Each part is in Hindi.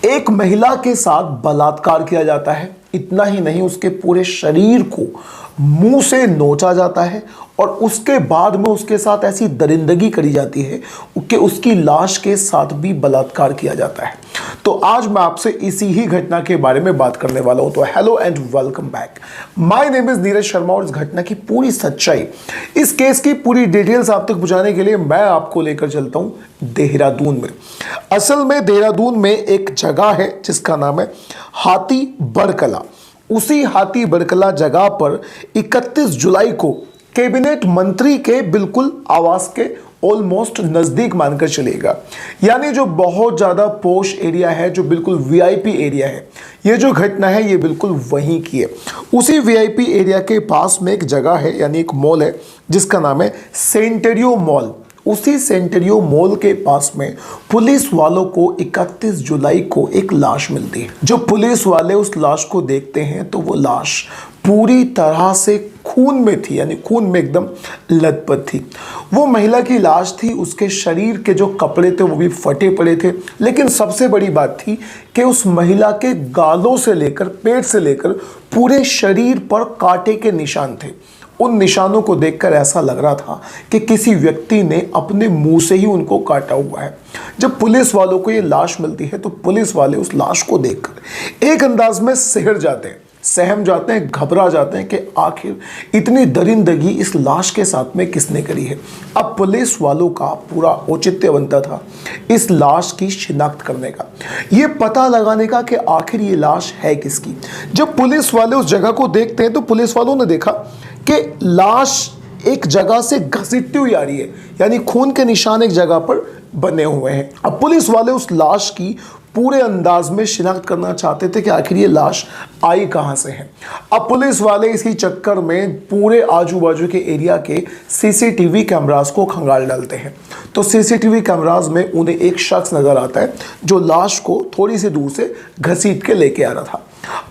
एक महिला के साथ बलात्कार किया जाता है। इतना ही नहीं, उसके पूरे शरीर को मुंह से नोचा जाता है और उसके बाद में उसके साथ ऐसी दरिंदगी करी जाती है कि उसकी लाश के साथ भी बलात्कार किया जाता है। तो आज मैं आपसे इसी ही घटना के बारे में बात करने वाला हूं। तो hello and welcome back, my name is Neeraj Sharma और इस घटना की पूरी सच्चाई, इस केस की पूरी डिटेल्स आप तक पहुंचाने के लिए मैं आपको लेकर चलता हूं देहरादून में। असल में देहरादून में एक जगह है जिसका नाम है हाथी बड़कला। उसी हाथी बड़कला जगह पर 31 जुलाई को कैबिनेट मंत्री के बिल्कुल आवास के ऑलमोस्ट नजदीक मानकर चलेगा, यानी जो बहुत ज्यादा पोश एरिया है, जो बिल्कुल वीआईपी एरिया है, ये जो घटना है ये बिल्कुल वहीं की है। उसी वीआईपी एरिया के पास में एक जगह है, यानी एक मॉल है जिसका नाम है सेंटेरियो मॉल। उसी सेंटेरियो मॉल के पास में पुलिस वालों को 31 जुलाई को एक लाश मिलती है। जब पुलिस वाले उस लाश को देखते हैं तो वो लाश पूरी तरह से खून में थी, यानी खून में एकदम लथपथ थी। वो महिला की लाश थी, उसके शरीर के जो कपड़े थे वो भी फटे पड़े थे। लेकिन सबसे बड़ी बात थी कि उस महिला के गालों से लेकर पेट से लेकर पूरे शरीर पर कांटे के निशान थे। उन निशानों को देखकर ऐसा लग रहा था कि किसी व्यक्ति ने अपने मुंह से ही उनको काटा हुआ है। जब पुलिस वालों को ये लाश मिलती है तो पुलिस वाले उस लाश को देखकर एक अंदाज में सहम जाते हैं, घबरा जाते हैं कि आखिर इतनी दरिंदगी इस लाश के साथ में किसने करी है। अब पुलिस वालों का पूरा औचित्य बनता था इस लाश की शिनाख्त करने का, ये पता लगाने का कि आखिर ये लाश है किसकी। जब पुलिस वाले उस जगह को देखते हैं तो पुलिस वालों ने देखा कि लाश एक जगह से घसीटती हुई आ रही है, यानी खून के निशान एक जगह पर बने हुए हैं। अब पुलिस वाले उस लाश की पूरे अंदाज में शिनाख्त करना चाहते थे कि आखिर ये लाश आई कहां से है। अब पुलिस वाले इसी चक्कर में पूरे आजू बाजू के एरिया के सीसीटीवी कैमरास को खंगाल डालते हैं। तो सीसीटीवी कैमरास में उन्हें एक शख्स नजर आता है जो लाश को थोड़ी सी दूर से घसीट के लेके आ रहा था।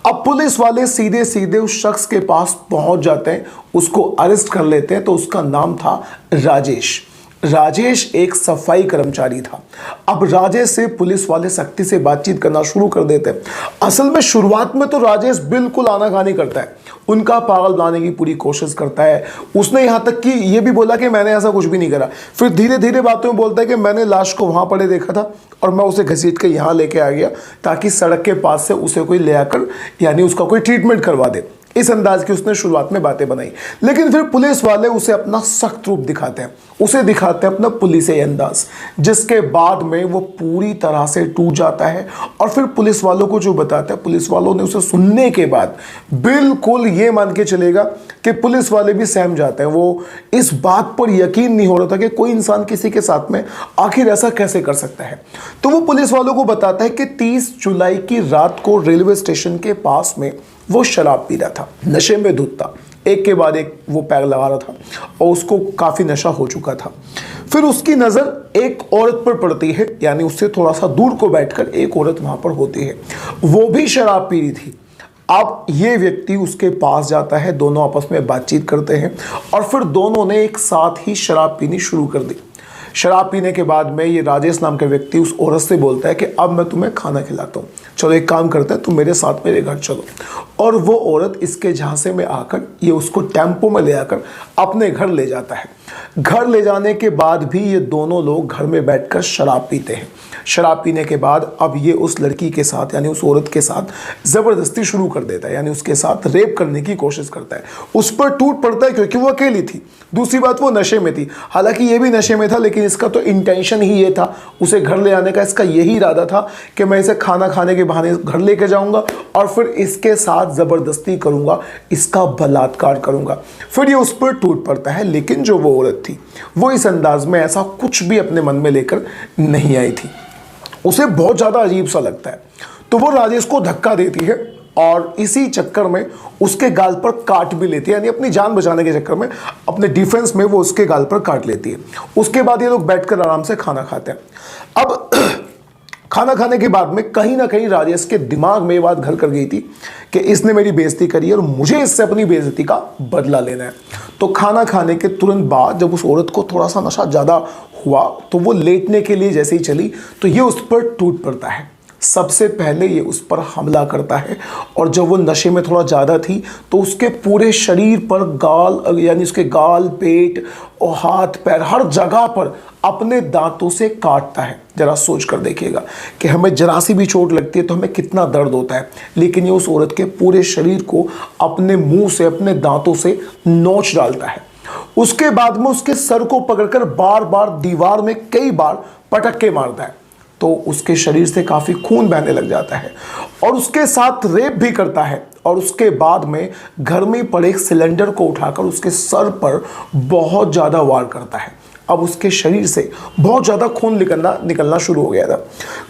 अब पुलिस वाले सीधे सीधे उस शख्स के पास पहुंच जाते हैं, उसको अरेस्ट कर लेते हैं। तो उसका नाम था राजेश एक सफाई कर्मचारी था। अब राजेश से पुलिस वाले सख्ती से बातचीत करना शुरू कर देते हैं। असल में शुरुआत में तो राजेश बिल्कुल आनाकानी करता है, उनका पागल बनाने की पूरी कोशिश करता है। उसने यहाँ तक कि ये भी बोला कि मैंने ऐसा कुछ भी नहीं करा। फिर धीरे धीरे बातों में बोलता है कि मैंने लाश को वहाँ पड़े देखा था और मैं उसे घसीट के यहाँ लेके आ गया ताकि सड़क के पास से उसे कोई ले आकर यानी उसका कोई ट्रीटमेंट करवा दे। इस अंदाज की उसने शुरुआत में बातें बनाई। लेकिन फिर पुलिस वाले उसे अपना सख्त रूप दिखाते हैं, उसे दिखाते हैं अपना पुलिसी अंदाज, जिसके बाद में वो पूरी तरह से टूट जाता है। और फिर पुलिस वालों को जो बताता है, पुलिस वालों ने उसे सुनने के बाद बिल्कुल ये मान के चलेगा कि पुलिस वाले भी सहम जाते हैं। वो इस बात पर यकीन नहीं हो रहा था कि कोई इंसान किसी के साथ में आखिर ऐसा कैसे कर सकता है। तो वो पुलिस वालों को बताता है कि 30 जुलाई की रात को रेलवे स्टेशन के पास में वो शराब पी रहा था, नशे में धुत था, एक के बाद एक वो पैग लगा रहा था और उसको काफ़ी नशा हो चुका था। फिर उसकी नज़र एक औरत पर पड़ती है, यानी उससे थोड़ा सा दूर को बैठकर एक औरत वहाँ पर होती है, वो भी शराब पी रही थी। अब ये व्यक्ति उसके पास जाता है, दोनों आपस में बातचीत करते हैं और फिर दोनों ने एक साथ ही शराब पीनी शुरू कर दी। शराब पीने के बाद में ये राजेश नाम का व्यक्ति उस औरत से बोलता है कि अब मैं तुम्हें खाना खिलाता हूँ, चलो एक काम करते हैं, तुम मेरे साथ मेरे घर चलो। और वो औरत इसके झांसे में आकर ये उसको टेम्पो में ले आकर अपने घर ले जाता है। घर ले जाने के बाद भी ये दोनों लोग घर में बैठकर शराब पीते हैं। शराब पीने के बाद अब ये उस लड़की के साथ यानी उस औरत के साथ ज़बरदस्ती शुरू कर देता है, यानी उसके साथ रेप करने की कोशिश करता है। उस पर टूट पड़ता है क्योंकि वो अकेली थी, दूसरी बात वो नशे में थी। हालांकि ये भी नशे में था, लेकिन इसका तो इंटेंशन ही ये था, उसे घर ले आने का इसका यही इरादा था कि मैं इसे खाना खाने के बहाने घर लेके जाऊंगा और फिर इसके साथ ज़बरदस्ती करूंगा, इसका बलात्कार करूंगा। फिर ये उस पर टूट पड़ता है, लेकिन जो वो औरत थी वो इस अंदाज में ऐसा कुछ भी अपने मन में लेकर नहीं आई थी। उसे बहुत ज़्यादा अजीब सा लगता है, तो वो राजेश को धक्का देती है और इसी चक्कर में उसके गाल पर काट भी लेती है, यानी अपनी जान बचाने के चक्कर में अपने डिफेंस में वो उसके गाल पर काट लेती है। उसके बाद ये लोग बैठकर आराम से खाना खाते हैं। अब खाना खाने के बाद में कहीं ना कहीं राजेश के दिमाग में ये बात घर कर गई थी कि इसने मेरी बेइज्जती करी है और मुझे इससे अपनी बेइज्जती का बदला लेना है। तो खाना खाने के तुरंत बाद जब उस औरत को थोड़ा सा नशा ज़्यादा हुआ तो वो लेटने के लिए जैसे ही चली तो ये उस पर टूट पड़ता है। सबसे पहले ये उस पर हमला करता है और जब वो नशे में थोड़ा ज़्यादा थी तो उसके पूरे शरीर पर गाल यानी उसके गाल, पेट और हाथ पैर हर जगह पर अपने दांतों से काटता है। जरा सोच कर देखिएगा कि हमें जरा सी भी चोट लगती है तो हमें कितना दर्द होता है, लेकिन ये उस औरत के पूरे शरीर को अपने मुंह से, अपने दांतों से नोच डालता है। उसके बाद में उसके सर को पकड़कर बार बार दीवार में कई बार पटक के मारता है तो उसके शरीर से काफ़ी खून बहने लग जाता है और उसके साथ रेप भी करता है। और उसके बाद में घर में पड़े एक सिलेंडर को उठाकर उसके सर पर बहुत ज़्यादा वार करता है। अब उसके शरीर से बहुत ज़्यादा खून निकलना शुरू हो गया था,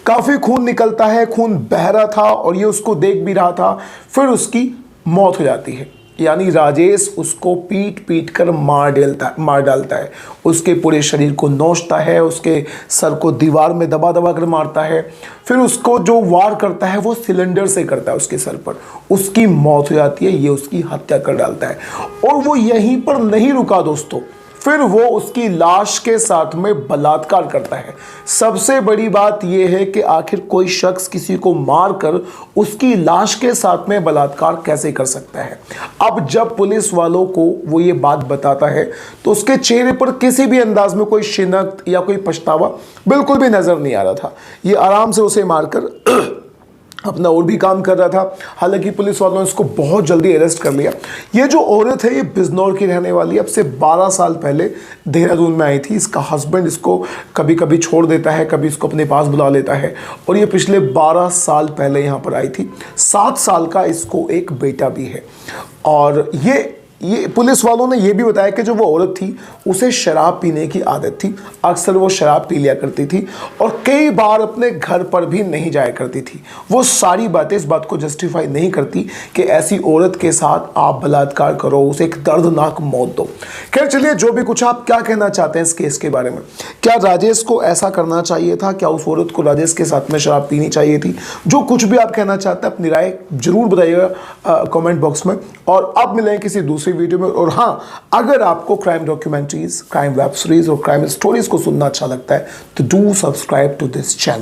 काफ़ी खून निकलता है, खून बह रहा था और ये उसको देख भी रहा था। फिर उसकी मौत हो जाती है, यानी राजेश उसको पीट पीट कर मार डालता है, उसके पूरे शरीर को नोचता है, उसके सर को दीवार में दबा दबा कर मारता है। फिर उसको जो वार करता है वो सिलेंडर से करता है उसके सर पर, उसकी मौत हो जाती है, ये उसकी हत्या कर डालता है। और वो यहीं पर नहीं रुका दोस्तों, फिर वो उसकी लाश के साथ में बलात्कार करता है। सबसे बड़ी बात यह है कि आखिर कोई शख्स किसी को मारकर उसकी लाश के साथ में बलात्कार कैसे कर सकता है। अब जब पुलिस वालों को वो ये बात बताता है तो उसके चेहरे पर किसी भी अंदाज में कोई शिनख्त या कोई पछतावा बिल्कुल भी नजर नहीं आ रहा था। ये आराम से उसे मारकर अपना और भी काम कर रहा था। हालांकि पुलिस वालों ने इसको बहुत जल्दी अरेस्ट कर लिया। ये जो औरत है ये बिजनौर की रहने वाली है, अब से 12 साल पहले देहरादून में आई थी। इसका हस्बैंड इसको कभी कभी छोड़ देता है, कभी इसको अपने पास बुला लेता है और ये पिछले 12 साल पहले यहाँ पर आई थी। 7 साल का इसको एक बेटा भी है। और ये पुलिस वालों ने यह भी बताया कि जो वो औरत थी उसे शराब पीने की आदत थी, अक्सर वो शराब पी लिया करती थी और कई बार अपने घर पर भी नहीं जाया करती थी। वो सारी बातें इस बात को जस्टिफाई नहीं करती कि ऐसी औरत के साथ आप बलात्कार करो, उसे एक दर्दनाक मौत दो। खैर चलिए, जो भी कुछ आप क्या कहना चाहते हैं इस केस के बारे में, क्या राजेश को ऐसा करना चाहिए था, क्या उस औरत को राजेश के साथ में शराब पीनी चाहिए थी? जो कुछ भी आप कहना चाहते हैं अपनी राय जरूर बताइएगा कमेंट बॉक्स में। और अब मिलेंगे किसी दूसरी वीडियो में। और हाँ, अगर आपको crime documentaries, crime web series और क्राइम स्टोरीज को सुनना अच्छा लगता है तो do subscribe to this channel.